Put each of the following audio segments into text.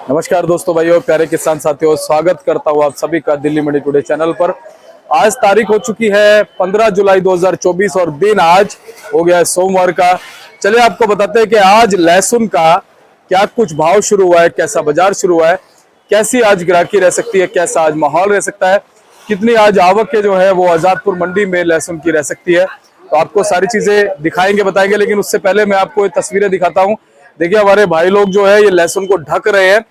नमस्कार दोस्तों, भाइयों, प्यारे किसान साथियों, स्वागत करता हूँ आप सभी का दिल्ली मंडी टुडे चैनल पर। आज तारीख हो चुकी है 15 जुलाई 2024 और दिन आज हो गया है सोमवार का। चलिए आपको बताते हैं कि आज लहसुन का क्या कुछ भाव शुरू हुआ है, कैसा बाजार शुरू हुआ है, कैसी आज ग्राहकी रह सकती है, कैसा आज माहौल रह सकता है, कितनी आज आवक के जो है वो आजादपुर मंडी में लहसुन की रह सकती है। तो आपको सारी चीजें दिखाएंगे, बताएंगे, लेकिन उससे पहले मैं आपको ये तस्वीरें दिखाता हूँ। देखिए हमारे भाई लोग जो है ये लहसुन को ढक रहे हैं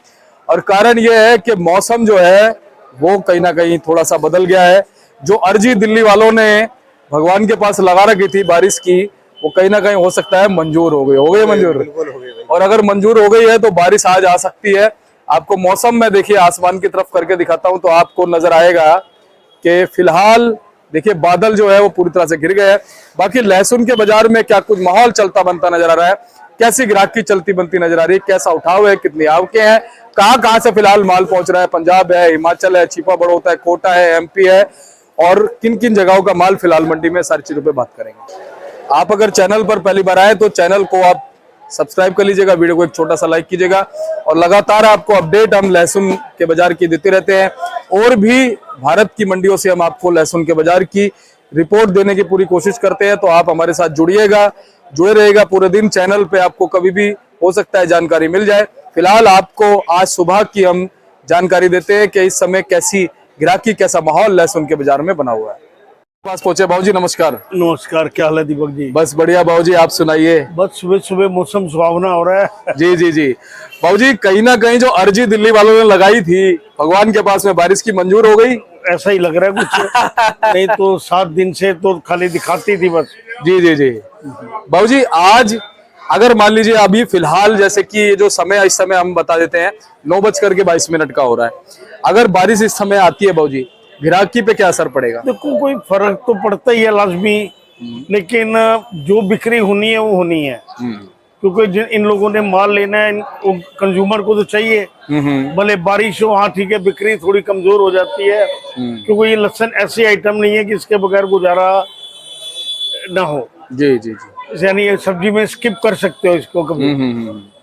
और कारण ये है कि मौसम जो है वो कहीं ना कहीं थोड़ा सा बदल गया है। जो अर्जी दिल्ली वालों ने भगवान के पास लगा रखी थी बारिश की, वो कहीं ना कहीं हो सकता है मंजूर हो गई मंजूर। और अगर मंजूर हो गई है तो बारिश आज आ सकती है। आपको मौसम में देखिए आसमान की तरफ करके दिखाता हूं तो आपको नजर आएगा कि फिलहाल देखिए बादल जो है वो पूरी तरह से घिर गए हैं। बाकी लहसुन के बाजार में क्या कुछ माहौल चलता बनता नजर आ रहा है, कैसी ग्राहकी चलती बनती नजर आ रही है, कैसा उठाव है, कितनी आवकें हैं, कहां से फिलहाल माल पहुंच रहा है, पंजाब है, हिमाचल है, छिपा बड़ौदा है, कोटा है, एमपी है, और किन किन जगहों का माल फिलहाल मंडी में, सारी चीजों पे बात करेंगे। आप अगर चैनल पर पहली बार आए तो चैनल को आप सब्सक्राइब कर लीजिएगा, वीडियो को एक छोटा सा लाइक कीजिएगा और लगातार आपको अपडेट हम लहसुन के बाजार की देते रहते हैं। और भी भारत की मंडियों से हम आपको लहसुन के बाजार की रिपोर्ट देने की पूरी कोशिश करते हैं। तो आप हमारे साथ जुड़े रहेगा पूरे दिन। चैनल पे आपको कभी भी हो सकता है जानकारी मिल जाए। फिलहाल आपको आज सुबह की हम जानकारी देते हैं कि इस समय कैसी ग्राहकी, कैसा माहौल लहसुन के बाजार में बना हुआ है। पास पहुंचे बाबूजी, नमस्कार। नमस्कार, क्या हाल है दीपक जी? बस बढ़िया बाबूजी, आप सुनाइए। बस सुबह सुबह मौसम सुहावना हो रहा है। जी जी जी बाबूजी, कहीं ना कहीं जो अर्जी दिल्ली वालों ने लगाई थी भगवान के पास में बारिश की, मंजूर हो गई? ऐसा ही लग रहा है कुछ। नहीं तो 7 दिन से तो खाली दिखाती थी बस। जी जी जी बाबूजी, आज अगर मान लीजिए अभी फिलहाल जैसे कि ये जो समय इस समय हम बता देते हैं 9:22 का हो रहा है, अगर बारिश इस समय आती है बाबूजी, ग्राहकी पे क्या असर पड़ेगा? देखो, कोई फर्क तो पड़ता ही है लाजमी, लेकिन जो बिक्री होनी है वो होनी है। क्योंकि इन लोगों ने माल लेना है, वो कंज्यूमर को तो चाहिए। भले बारिश हो, हाँ ठीक है, बिक्री थोड़ी कमजोर हो जाती है क्योंकि ये लहसुन ऐसी आइटम नहीं है कि इसके बगैर गुजारा ना हो। जी जी जी, यानी सब्जी में स्किप कर सकते हो इसको कभी।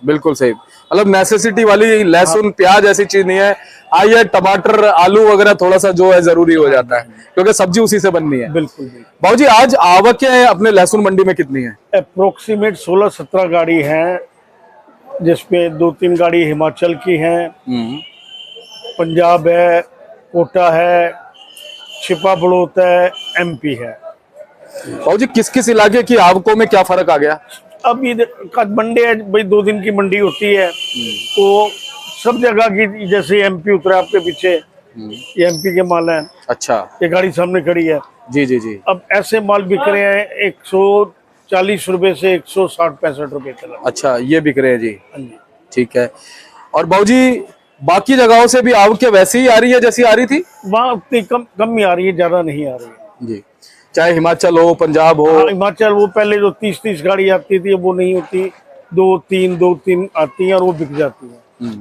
बिल्कुल सही। मतलब नेसेसिटी वाली लहसुन, प्याज ऐसी चीज नहीं है। ये टमाटर, आलू वगैरह थोड़ा सा जो है जरूरी हो जाता है क्योंकि सब्जी उसी से बननी है। बिल्कुल। बाबूजी, आज आवकें अपने लहसुन मंडी में कितनी है? अप्रोक्सीमेट 16-17 गाड़ी है, जिसपे 2-3 गाड़ी हिमाचल की हैं, पंजाब है, कोटा है, छिपा बड़ौदा है, एमपी है। बाबूजी, किस किस इलाके की आवकों में क्या फर्क आ गया? अब ये मंडे है भाई, 2 दिन की मंडी होती है तो सब जगह की, जैसे एमपी उतरा आपके पीछे, ये एमपी के माल है। अच्छा, ये गाड़ी सामने खड़ी है। जी जी जी। अब ऐसे माल बिक रहे हैं 140 रुपए से 160-165 रुपए तक। अच्छा, ये बिक रहे हैं जी? हाँ जी। ठीक है। और बाबूजी, बाकी जगहों से भी आवक वैसी ही आ रही है जैसी आ रही थी? वहाँ उतनी कम ही आ रही है, ज्यादा नहीं आ रही है जी। चाहे हिमाचल हो, पंजाब हो। हाँ, हिमाचल वो पहले जो 30 गाड़ी आती थी वो नहीं होती, 2-3 आती हैं और वो बिक जाती है।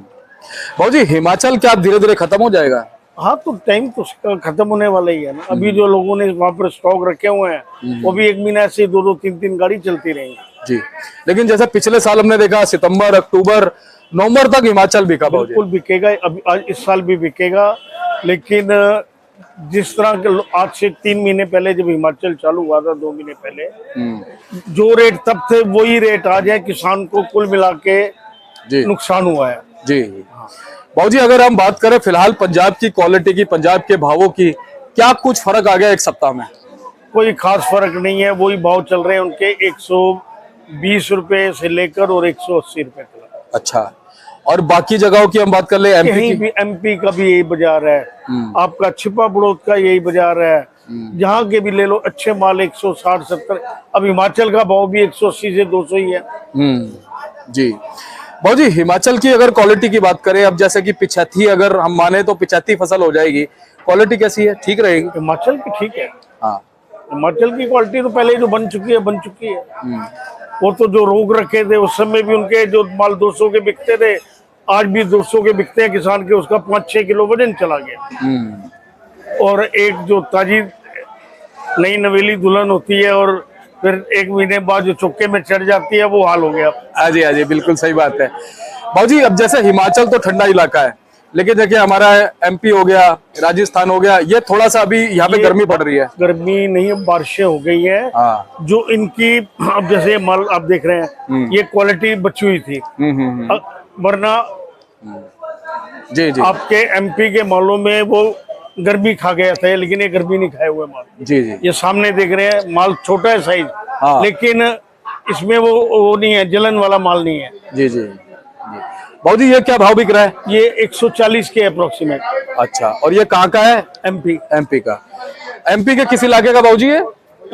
बाबूजी, हिमाचल क्या धीरे धीरे खत्म हो जाएगा? हाँ, तो टाइम तो खत्म होने वाला ही है ना। अभी जो लोगों ने वहाँ पर स्टॉक रखे हुए हैं वो भी 1 महीना से 2-2, 3-3 गाड़ी चलती रहेंगी जी। लेकिन जैसे पिछले साल हमने देखा, सितंबर, अक्टूबर, नवंबर तक हिमाचल बिका। बिल्कुल बिकेगा, अभी आज इस साल भी बिकेगा। लेकिन जिस तरह के आज से 3 महीने पहले जब हिमाचल चालू हुआ था, 2 महीने पहले, जो रेट तब थे वही रेट आज है। किसान को कुल मिला के नुकसान हुआ है जी। बाबूजी, अगर हम बात करें फिलहाल पंजाब की क्वालिटी की, पंजाब के भावों की, क्या कुछ फर्क आ गया एक सप्ताह में? कोई खास फर्क नहीं है, वही भाव चल रहे हैं उनके, 120 रुपए से लेकर और 180 रुपए तक। अच्छा, और बाकी जगहों की हम बात कर ले, एमपी का भी यही बाजार है, आपका छिपा बड़ौदा का यही बाजार है, जहाँ के भी ले लो अच्छे माल 160-170। अब हिमाचल का भाव भी 180 से 200 ही है जी। बाबूजी, हिमाचल की अगर क्वालिटी की बात करें, अब जैसे कि पिछैती अगर हम माने तो पिछैती फसल हो जाएगी, क्वालिटी कैसी है? ठीक रहेगी? हिमाचल की ठीक है। हाँ, हिमाचल की क्वालिटी तो पहले जो बन चुकी है। वो तो जो रोग रखे थे उस समय भी उनके जो माल 200 के बिकते थे, आज भी 200 के बिकते हैं किसान के, उसका 5-6 किलो वजन चला गया। और एक जो ताजी नई नवेली दुल्हन होती है और फिर 1 महीने बाद जो चुक्के में चढ़ जाती है, वो हाल हो गया। हाँ जी, बिल्कुल सही बात है। भाजी अब जैसे हिमाचल तो ठंडा इलाका है, लेकिन देखिए हमारा एमपी हो गया, राजस्थान हो गया, ये थोड़ा सा अभी यहाँ पे गर्मी पड़ रही है। गर्मी नहीं, बारिशें हो गई है। हाँ। जो इनकी अब जैसे माल आप देख रहे हैं, ये क्वालिटी बची हुई थी। वरना जी जी आपके एमपी के मालों में वो गर्मी खा गया था, लेकिन ये गर्मी नहीं खाए हुए माल। जी जी ये सामने देख रहे हैं, माल छोटा है साइज, हाँ। लेकिन इसमें वो नहीं है, जलन वाला माल नहीं है। जी जी जी। भाजी ये क्या भाव बिक रहा है? ये 140 के अप्रोक्सीमेट। अच्छा, और ये कहाँ का है? एमपी। एमपी का। एमपी के किस इलाके का भाजी है?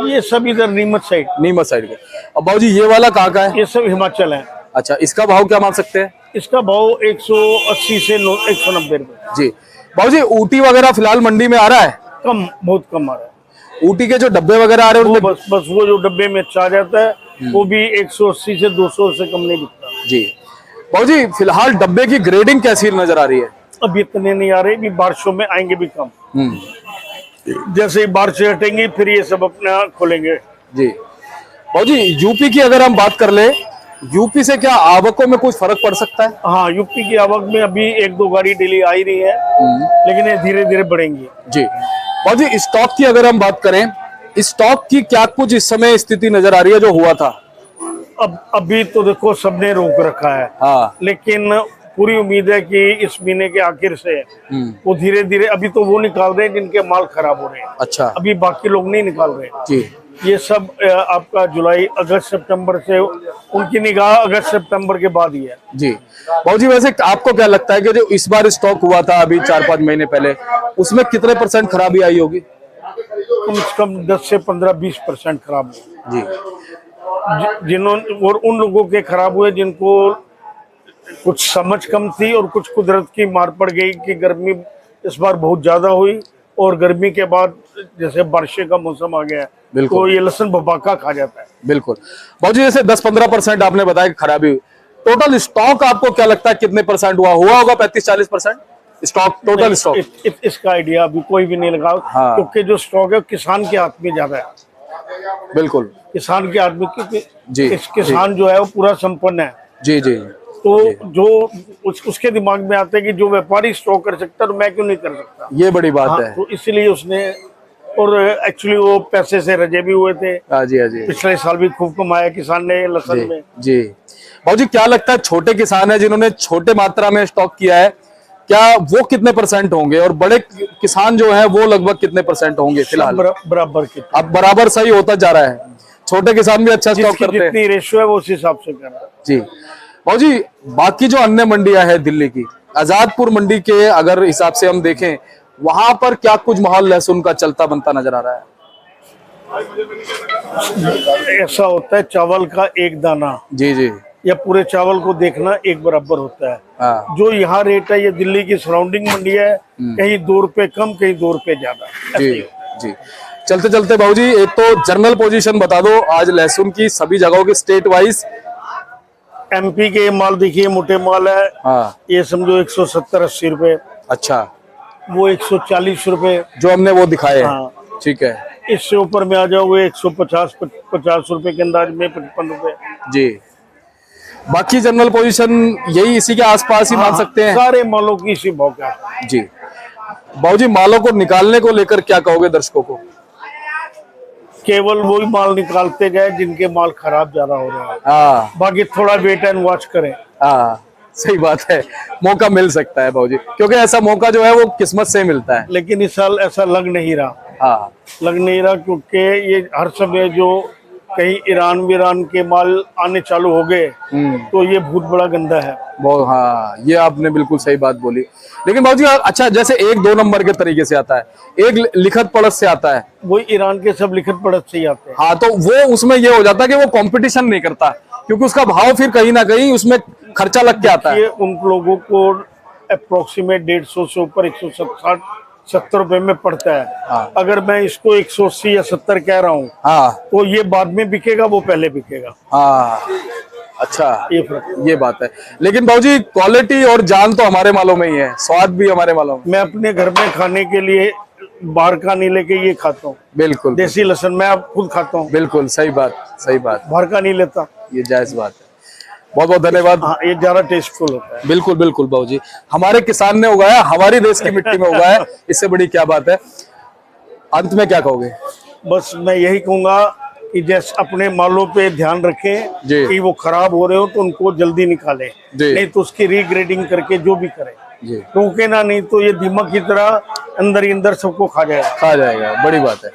ये सब इधर नीमच साइड। नीमच साइड के। अब भाजी ये वाला कहाँ का है? ये सब हिमाचल है। अच्छा, इसका भाव क्या मान सकते हैं? इसका भाव 180 से 190 रुपए। जी भाजी, ऊटी वगैरह फिलहाल मंडी में आ रहा है? कम, बहुत कम आ रहा है। ऊटी के जो डब्बे वगैरह आ रहे हैं वो बस वो जो डब्बे में आ जाता है, वो भी 180 से 200 से कम नहीं बिकता। जी भाजी, फिलहाल डब्बे की ग्रेडिंग कैसी नजर आ रही है? अब इतने नहीं आ रहे, भी बारिशों में आएंगे भी कम। जैसे ही बारिशें हटेंगी फिर ये सब अपना खोलेंगे। जी भाजी, यूपी की अगर हम बात कर ले, यूपी से क्या आवकों में कुछ फर्क पड़ सकता है? हाँ, यूपी की आवक में अभी 1-2 गाड़ी डेली आ ही रही है, लेकिन ये धीरे धीरे बढ़ेंगी। जी भाजी, स्टॉक की अगर हम बात करें, स्टॉक की क्या कुछ इस समय स्थिति नजर आ रही है जो हुआ था? अब अभी तो देखो सबने रोक रखा है। हाँ। लेकिन पूरी उम्मीद है कि इस महीने के आखिर से वो धीरे धीरे, अभी तो वो निकाल रहे हैं जिनके माल खराब हो रहे हैं। अच्छा। अभी बाकी लोग नहीं निकाल रहे जी। ये सब आपका जुलाई, अगस्त, सितंबर से उनकी निगाह अगस्त सितंबर के बाद ही है। जी भाजी, वैसे आपको क्या लगता है कि जो इस बार स्टॉक हुआ था अभी 4-5 महीने पहले, उसमें कितने % खराबी आई होगी? कम से कम 10 से 15-20% खराब हुआ जी। जिन्होंने, और उन लोगों के खराब हुए जिनको कुछ समझ कम थी और कुछ कुदरत की मार पड़ गई कि गर्मी इस बार बहुत ज्यादा हुई, और गर्मी के बाद जैसे बारिश का मौसम आ गया है तो ये लहसुन भबाका खा जाता है। बिल्कुल भाजी, जैसे 10-15% आपने बताया कि खराबी हुई, टोटल स्टॉक आपको क्या लगता है कितने % हुआ होगा? 35-40% स्टॉक, टोटल स्टॉक? इसका आइडिया अभी कोई भी नहीं लगा। हाँ। क्योंकि जो स्टॉक है किसान के हाथ में ज्यादा है। बिल्कुल, किसान के हाथ में, क्योंकि किसान जो है वो पूरा संपन्न है। जी जी। तो जो उसके दिमाग में आता है कि जो व्यापारी स्टॉक कर सकता है तो मैं क्यों नहीं कर सकता, ये बड़ी बात है। तो इसलिए उसने, और एक्चुअली वो पैसे से रजे भी हुए थे। जी जी। पिछले साल भी खूब कमाया किसान ने लहसुन में। जी भाजी, क्या लगता है छोटे किसान है जिन्होंने छोटे मात्रा में स्टॉक किया है, क्या वो कितने % होंगे, और बड़े किसान जो है वो लगभग कितने % होंगे फिलहाल? बराबर के। अब बराबर सही होता जा रहा है, छोटे किसान भी अच्छा स्टॉक करते हैं। जितनी रेशियो है वो उस हिसाब से करना। जी भाजी, बाकी जो अन्य मंडियां है दिल्ली की, आजादपुर मंडी के अगर हिसाब से हम देखें, वहां पर क्या कुछ माहौल लहसुन का चलता बनता नजर आ रहा है? ऐसा होता है, चावल का एक दाना जी जी या पूरे चावल को देखना एक बराबर होता है। हाँ। जो यहाँ रेट है, ये दिल्ली की सराउंडिंग मंडी है, कहीं 2 रुपए कम, कहीं 2 रुपए ज्यादा। जी जी। चलते चलते भाजी, एक तो जनरल पोजीशन बता दो आज लहसुन की सभी जगहों की स्टेट वाइज। एमपी के माल देखिए, मोटे माल है। हाँ। ये समझो 170-80 रुपए। अच्छा। वो 140 रुपए जो हमने वो दिखाए। हाँ। ठीक है। इससे ऊपर में आ जाओगे 150 रुपए के अंदाज में, 55 रुपए जी। बाकी जनरल पोजीशन यही इसी के आसपास ही मान सकते हैं। सारे मालों की इसी भाव का जी। बाबूजी, मालों को निकालने को लेकर क्या कहोगे दर्शकों को? केवल वही माल निकालते गए जिनके माल खराब ज्यादा हो रहा है। हाँ। बाकी थोड़ा वेट एंड वॉच करें। हाँ, सही बात है, मौका मिल सकता है बाबूजी, क्योंकि ऐसा मौका जो है वो किस्मत से मिलता है। लेकिन इस साल ऐसा लग नहीं रहा। हाँ, लग नहीं रहा, क्योंकि ये हर समय जो कहीं ईरान के माल आने चालू हो गए तो ये बहुत बड़ा गंदा है। बहुत, हाँ, ये आपने बिल्कुल सही बात बोली। लेकिन बाबूजी, अच्छा, जैसे 1-2 नंबर के तरीके से आता है, एक लिखत पढ़त से आता है, वही ईरान के सब लिखत पढ़त से ही आते हैं। हाँ, तो वो उसमें ये हो जाता है कि वो कंपटीशन नहीं करता, क्योंकि उसका भाव फिर कहीं ना कहीं उसमें खर्चा लग के आता है। उन लोगों को अप्रोक्सीमेट 150 से ऊपर 160-70 रुपए में पड़ता है। हाँ। अगर मैं इसको 180 या 70 कह रहा हूँ, हाँ, तो ये बाद में बिकेगा, वो पहले बिकेगा। हाँ, अच्छा, ये बात है। लेकिन बाबूजी, क्वालिटी और जान तो हमारे मालों में ही है, स्वाद भी हमारे मालों में। मैं अपने घर में खाने के लिए बाहर का नहीं लेके ये खाता हूँ। बिल्कुल, देसी लहसुन मैं खुद खाता हूँ। बिल्कुल सही बात, सही बात, बाहर का नहीं लेता, ये जायज बात है। बहुत बहुत धन्यवाद। हाँ, ये ज्यादा टेस्टफुल होता है। बिल्कुल बिल्कुल बाबू जी, हमारे किसान ने उगाया, हमारी देश की मिट्टी में उगाया, इससे बड़ी क्या बात है। अंत में क्या कहोगे? बस मैं यही कहूंगा कि जैसे अपने मालों पे ध्यान रखें जी। कि वो खराब हो रहे हो तो उनको जल्दी निकालें, जी। नहीं तो उसकी रीग्रेडिंग करके जो भी करें, जी, रोके ना, नहीं तो ये दीमक की तरह अंदर ही अंदर सबको खा जाएगा। खा जाएगा, बड़ी बात है।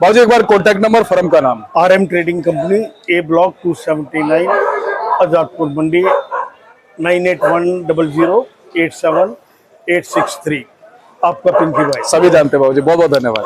बाबू जी एक बार कॉन्टैक्ट नंबर, फर्म का नाम। RM trading company, A block 279, Azadpur Mandi, 9810087863। आपका पिंकी भाई। सभी जानते हैं बाबू जी, बहुत बहुत धन्यवाद।